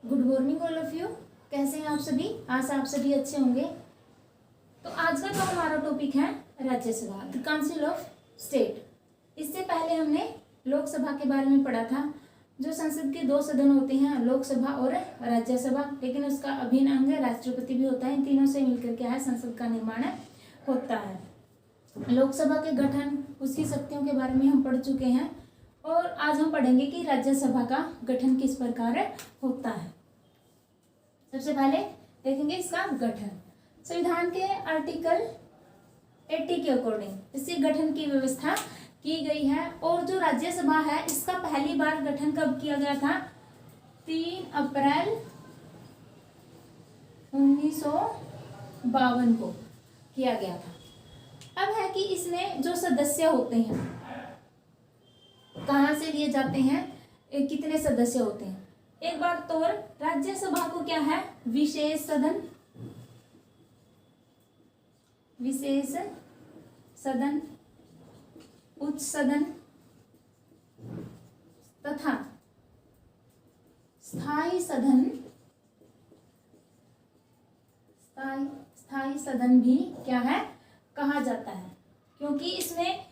Good morning all of you. कैसे हैं आप सभी? आशा आप सभी अच्छे होंगे। तो आज का जो हमारा टॉपिक है Rajya Sabha, the council of state. इससे पहले हमने लोकसभा के बारे में पढ़ा था। जो संसद के दो सदन होते हैं, लोकसभा और राज्यसभा, लेकिन उसका अभिन्न अंग राष्ट्रपति भी होता है। इन तीनों से मिलकर क्या है, संसद का निर्माण होता है। लोकसभा के गठन, उसकी शक्तियों के बारे में हम पढ़ चुके हैं और आज हम पढ़ेंगे कि राज्यसभा का गठन किस प्रकार होता है। सबसे पहले देखेंगे इसका गठन। संविधान के आर्टिकल 80 के अकॉर्डिंग इससे गठन की व्यवस्था की गई है। और जो राज्यसभा है, इसका पहली बार गठन कब किया गया था? 3 अप्रैल 1952 को किया गया था। अब है कि इसमें जो सदस्य होते हैं कहाँ से लिए जाते हैं, कितने सदस्य होते हैं। एक बार तो राज्यसभा को क्या है, विशेष सदन, विशेष सदन, उच्च सदन तथा स्थायी सदन, स्थायी सदन भी क्या है, कहा जाता है। क्योंकि इसमें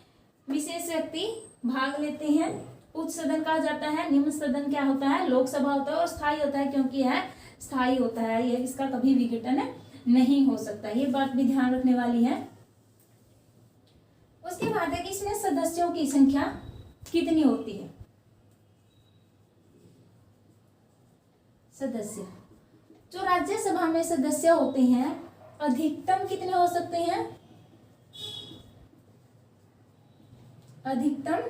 विशेष व्यक्ति भाग लेते हैं। उच्च सदन कहा जाता है, निम्न सदन क्या होता है, लोकसभा होता है, और स्थायी होता है क्योंकि यह स्थायी होता है, ये इसका कभी विघटन नहीं हो सकता। ये बात भी ध्यान रखने वाली है। उसके बाद है कि इसमें सदस्यों की संख्या कितनी होती है। सदस्य, जो राज्यसभा में सदस्य होते हैं, अधिकतम कितने हो सकते हैं? अधिकतम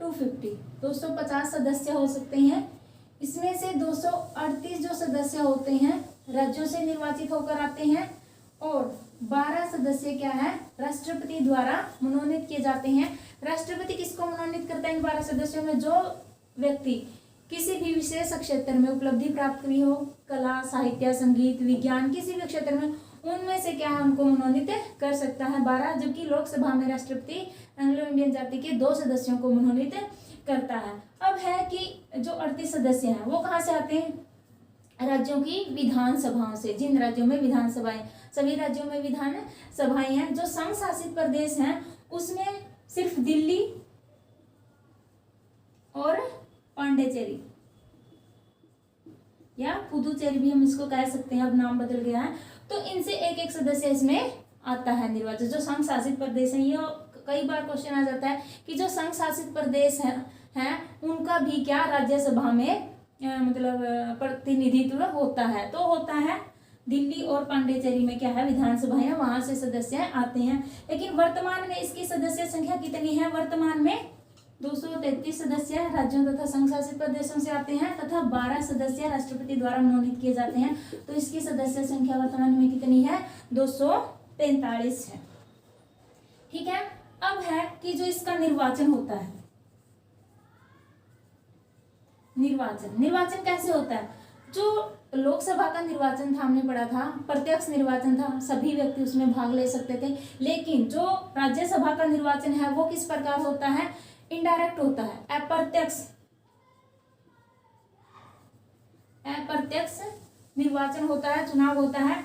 250 सदस्य हो सकते हैं। इसमें से 238 जो सदस्य होते हैं राज्यों से निर्वाचित होकर आते हैं और 12 सदस्य क्या है, राष्ट्रपति द्वारा मनोनीत किए जाते हैं। राष्ट्रपति किसको मनोनीत करता है? इन 12 सदस्यों में जो व्यक्ति किसी भी विशेष क्षेत्र में उपलब्धि प्राप्त करी हो, कला, साहित्य, संगीत, विज्ञान, किसी भी क्षेत्र में, उनमें से क्या हमको मनोनीत कर सकता है 12। जबकि लोकसभा में राष्ट्रपति एंग्लो इंडियन जाति के 2 सदस्यों को मनोनीत करता है। अब है कि जो 38 सदस्य हैं वो कहाँ से आते हैं? राज्यों की विधानसभाओं से। जिन राज्यों में विधानसभाएं, सभी राज्यों में विधान सभाएं हैं। जो संघ शासित प्रदेश हैं उसमें सिर्फ दिल्ली और पांडिचेरी या पुदुचेरी भी हम इसको कह सकते हैं, अब नाम बदल गया है, तो इनसे एक एक सदस्य इसमें आता है निर्वाचित। जो संघ शासित प्रदेश है, ये कई बार क्वेश्चन आ जाता है कि जो संघ शासित प्रदेश हैं उनका भी क्या राज्यसभा में मतलब प्रतिनिधित्व होता है। तो होता है दिल्ली और पांडिचेरी में क्या है, विधानसभाएं, वहां से सदस्य आते हैं। लेकिन वर्तमान में इसकी सदस्य संख्या कितनी है? वर्तमान में 233 सदस्य राज्यों तथा संघ शासित प्रदेशों से आते हैं तथा 12 सदस्य राष्ट्रपति द्वारा मनोनीत किए जाते हैं। तो इसकी सदस्य संख्या वर्तमान में कितनी है? 243 है। ठीक है। अब है कि जो इसका निर्वाचन होता है, निर्वाचन कैसे होता है? जो लोकसभा का निर्वाचन था, हमने पढ़ा था, प्रत्यक्ष निर्वाचन था, सभी व्यक्ति उसमें भाग ले सकते थे। लेकिन जो राज्यसभा का निर्वाचन है वो किस प्रकार होता है? इनडायरेक्ट होता है, अप्रत्यक्ष निर्वाचन होता है, चुनाव होता है।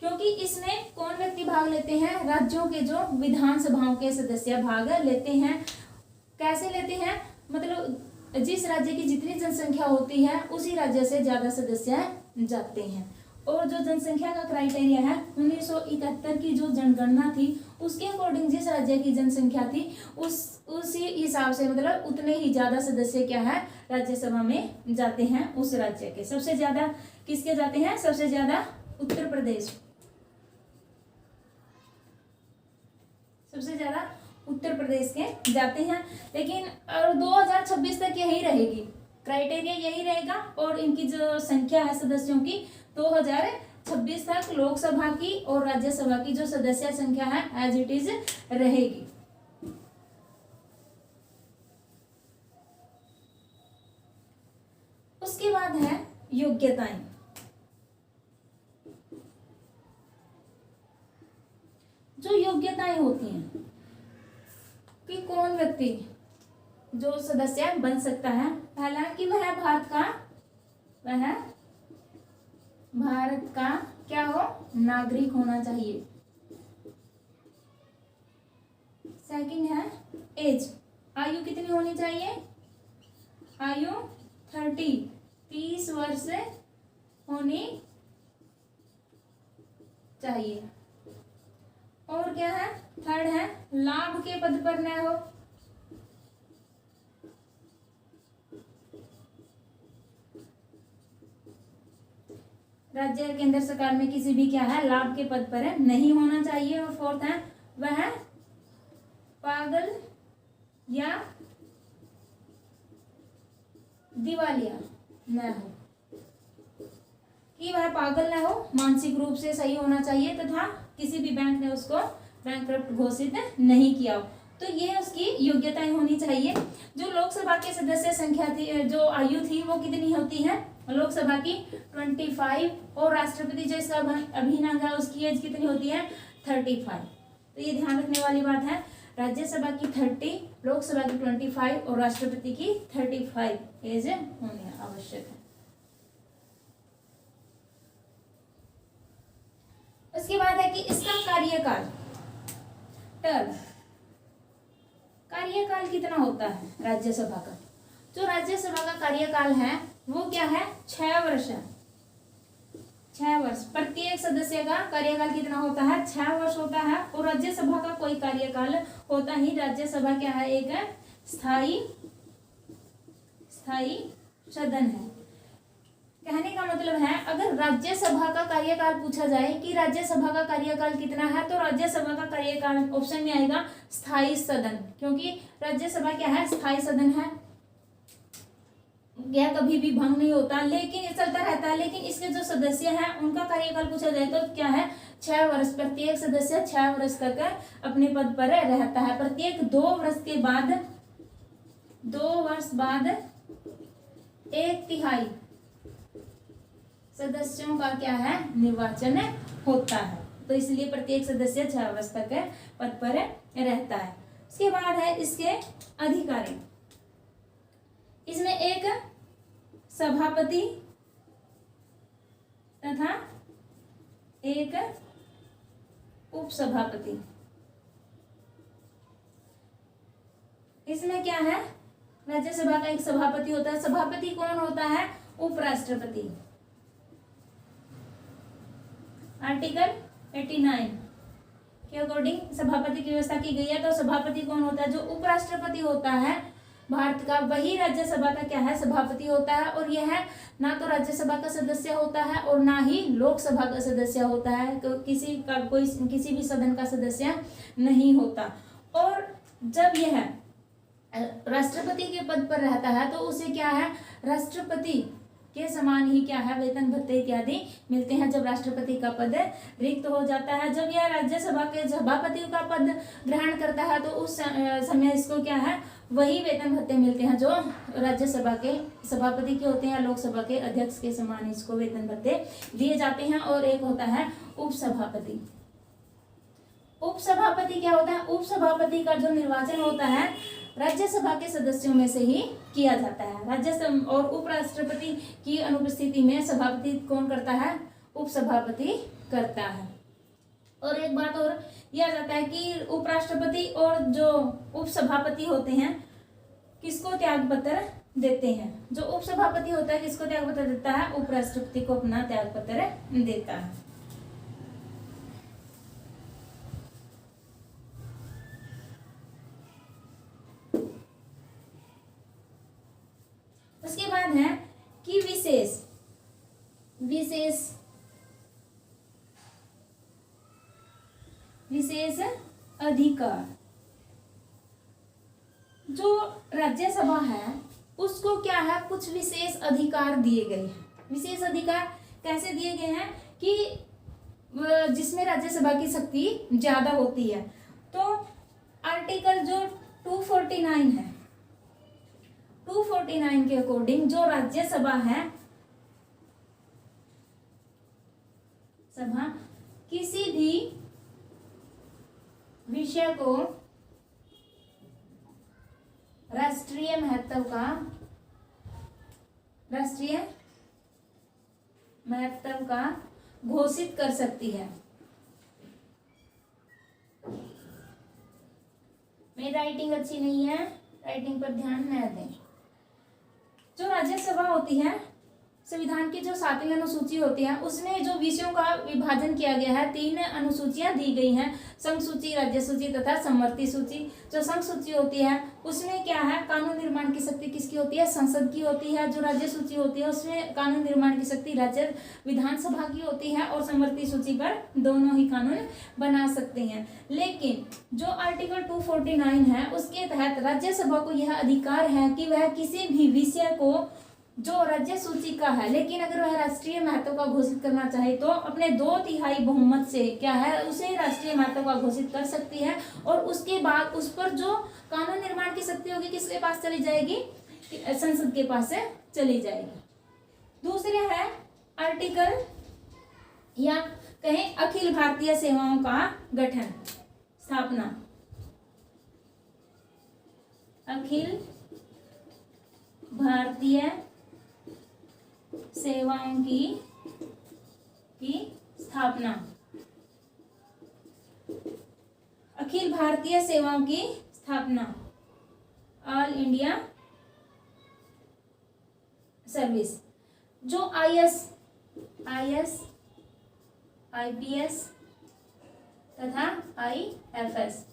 क्योंकि इसमें कौन व्यक्ति भाग लेते हैं? राज्यों के जो विधानसभाओं के सदस्य भाग लेते हैं। कैसे लेते हैं? मतलब जिस राज्य की जितनी जनसंख्या होती है उसी राज्य से ज्यादा सदस्य जाते हैं। और जो जनसंख्या का क्राइटेरिया है, 1971 की जो जनगणना थी उसके अकॉर्डिंग जिस राज्य की जनसंख्या थी उसी हिसाब से मतलब उतने ही ज्यादा सदस्य क्या है, राज्यसभा में जाते हैं उस राज्य के। सबसे ज्यादा किसके जाते हैं? सबसे ज्यादा उत्तर प्रदेश, सबसे ज्यादा उत्तर प्रदेश के जाते हैं। लेकिन 2026 तक यही रहेगी, क्राइटेरिया यही रहेगा। और इनकी जो संख्या है सदस्यों की, 2026 तक लोकसभा की और राज्यसभा की जो सदस्य संख्या है एज इट इज रहेगी। उसके बाद है योग्यताएं। जो योग्यताएं होती हैं कि कौन व्यक्ति जो सदस्य बन सकता है, पहला कि वह भारत का वह भारत का क्या हो, नागरिक होना चाहिए। सेकंड है एज, आयु कितनी होनी चाहिए, आयु 30 वर्ष होनी चाहिए। और क्या है, थर्ड है लाभ के पद पर न हो, राज्य केंद्र सरकार में किसी भी क्या है, लाभ के पद पर नहीं होना चाहिए। और फोर्थ है वह पागल या दिवालिया न हो, कि वह पागल न हो, मानसिक रूप से सही होना चाहिए तथा किसी भी बैंक ने उसको बैंकक्रप्ट घोषित नहीं किया हो। तो ये उसकी योग्यताएं होनी चाहिए। जो लोकसभा के सदस्य संख्या थी, जो आयु थी वो कितनी होती है, लोकसभा की 25, और राष्ट्रपति जो इसका अभिन्न है उसकी एज कितनी होती है, 35। तो ये ध्यान रखने वाली बात है, राज्यसभा की 30, लोकसभा की 25 और राष्ट्रपति की 35 एज होनी आवश्यक है। उसके बाद है कि इसका कार्यकाल, टर्म, कार्यकाल कितना होता है राज्यसभा का। जो राज्यसभा का कार्यकाल है वो क्या है, 6 वर्ष है। 6 वर्ष, प्रत्येक सदस्य का कार्यकाल कितना होता है, 6 वर्ष होता है। और राज्यसभा का कोई कार्यकाल होता ही, राज्यसभा क्या है, एक स्थायी सदन है। कहने का मतलब है, अगर राज्यसभा का कार्यकाल पूछा जाए कि राज्यसभा का कार्यकाल कितना है, तो राज्यसभा का कार्यकाल ऑप्शन में आएगा स्थायी सदन, क्योंकि राज्यसभा क्या है, स्थायी सदन है, यह कभी भी भंग नहीं होता, लेकिन ये चलता रहता है। लेकिन इसके जो सदस्य हैं उनका कार्यकाल पूछा जाए तो क्या है, 6 वर्ष, प्रत्येक सदस्य 6 वर्ष तक अपने पद पर रहता है। प्रत्येक 2 वर्ष के बाद, 2 वर्ष बाद 1/3 सदस्यों का क्या है, निर्वाचन होता है। तो इसलिए प्रत्येक सदस्य 6 वर्ष तक पद पर रहता है। उसके बाद है इसके अधिकारी, इसमें एक सभापति तथा एक उपसभापति। इसमें क्या है, राज्यसभा का एक सभापति होता है। सभापति कौन होता है, उपराष्ट्रपति। आर्टिकल 89 के अकॉर्डिंग सभापति की व्यवस्था की गई है। तो सभापति कौन होता है, जो उपराष्ट्रपति होता है भारत का, वही राज्यसभा का क्या है, सभापति होता है। और यह ना तो राज्यसभा का सदस्य होता है और ना ही लोकसभा का सदस्य होता है, तो किसी भी सदन का सदस्य नहीं होता। और जब यह राष्ट्रपति के पद पर रहता है तो उसे क्या है, राष्ट्रपति के समान ही क्या है, वेतन भत्ते इत्यादि मिलते हैं जब राष्ट्रपति का पद रिक्त हो जाता है। जब यह राज्यसभा के सभापति का पद ग्रहण करता है तो उस समय इसको क्या है, वही वेतन भत्ते मिलते हैं जो राज्यसभा के सभापति के होते हैं, लोकसभा के अध्यक्ष के समान इसको वेतन भत्ते दिए जाते हैं। और एक होता है उपसभापति। उपसभापति क्या होता है, उपसभापति का जो निर्वाचन होता है राज्यसभा के सदस्यों में से ही किया जाता है। राज्यसभा और उपराष्ट्रपति की अनुपस्थिति में सभापति कौन करता है, उपसभापति करता है। और एक बात और यह जाता है कि उपराष्ट्रपति और जो उपसभापति होते हैं किसको त्याग पत्र देते हैं। जो उपसभापति होता है किसको त्याग पत्र देता है, उपराष्ट्रपति को अपना त्याग पत्र देता है। उसके बाद है कि विशेष अधिकार। जो राज्यसभा है उसको क्या है, कुछ विशेष अधिकार दिए गए हैं। विशेष अधिकार कैसे दिए गए हैं कि जिसमें राज्यसभा की शक्ति ज्यादा होती है। तो आर्टिकल जो 249 है, 249 के अकॉर्डिंग जो राज्यसभा है, सभा किसी भी विषय को राष्ट्रीय महत्व का घोषित कर सकती है। मेरी राइटिंग अच्छी नहीं है, राइटिंग पर ध्यान न दें। जो राज्यसभा होती है, संविधान की जो 7वीं अनुसूची होती है, उसमें जो विषयों का विभाजन किया गया है, 3 अनुसूचियां दी गई हैं, संघ सूची, राज्य सूची तथा समवर्ती सूची। जो संघ सूची होती है उसमें क्या है, कानून निर्माण की शक्ति किसकी होती है, संसद की होती है। जो राज्य सूची होती है उसमें कानून निर्माण की शक्ति राज्य विधानसभा की होती है, और समवर्ती सूची पर दोनों ही कानून बना सकते हैं। लेकिन जो आर्टिकल 249 है उसके तहत राज्यसभा को यह अधिकार है कि वह किसी भी विषय को जो राज्य सूची का है, लेकिन अगर वह राष्ट्रीय महत्व का घोषित करना चाहे तो अपने 2/3 बहुमत से क्या है, उसे राष्ट्रीय महत्व का घोषित कर सकती है। और उसके बाद उस पर जो कानून निर्माण की शक्ति होगी किसके पास चली जाएगी, संसद के पास से चली जाएगी। दूसरा है आर्टिकल या कहें अखिल भारतीय सेवाओं का गठन, स्थापना। अखिल भारतीय सेवाओं की स्थापना। अखिल भारतीय सेवाओं की स्थापना, ऑल इंडिया सर्विस। जो आईएएस, आईपीएस तथा आईएफएस,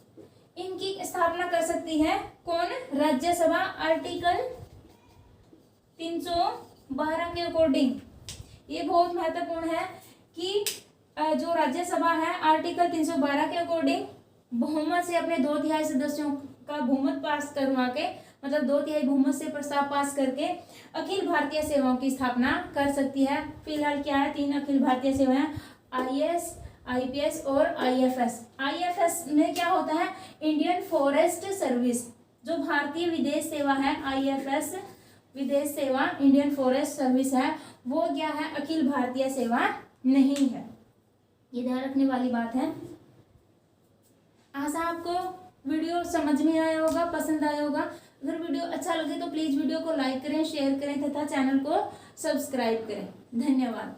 इनकी स्थापना कर सकती है कौन, राज्यसभा। आर्टिकल 312 के अकॉर्डिंग, ये बहुत महत्वपूर्ण है कि जो राज्यसभा है आर्टिकल 312 के अकॉर्डिंग बहुमत से अपने 2/3 सदस्यों का बहुमत पास करवा के, मतलब 2/3 बहुमत से प्रस्ताव पास करके अखिल भारतीय सेवाओं की स्थापना कर सकती है। फिलहाल क्या है, 3 अखिल भारतीय सेवाएं, आईएएस, आईपीएस और आईएफएस। आईएफएस में क्या होता है, इंडियन फॉरेस्ट सर्विस। जो भारतीय विदेश सेवा है, आईएफएस विदेश सेवा, इंडियन फॉरेस्ट सर्विस है, वो क्या है, अखिल भारतीय सेवा नहीं है। ये ध्यान रखने वाली बात है। आशा आपको वीडियो समझ में आया होगा, पसंद आया होगा। अगर वीडियो अच्छा लगे तो प्लीज वीडियो को लाइक करें, शेयर करें तथा चैनल को सब्सक्राइब करें। धन्यवाद।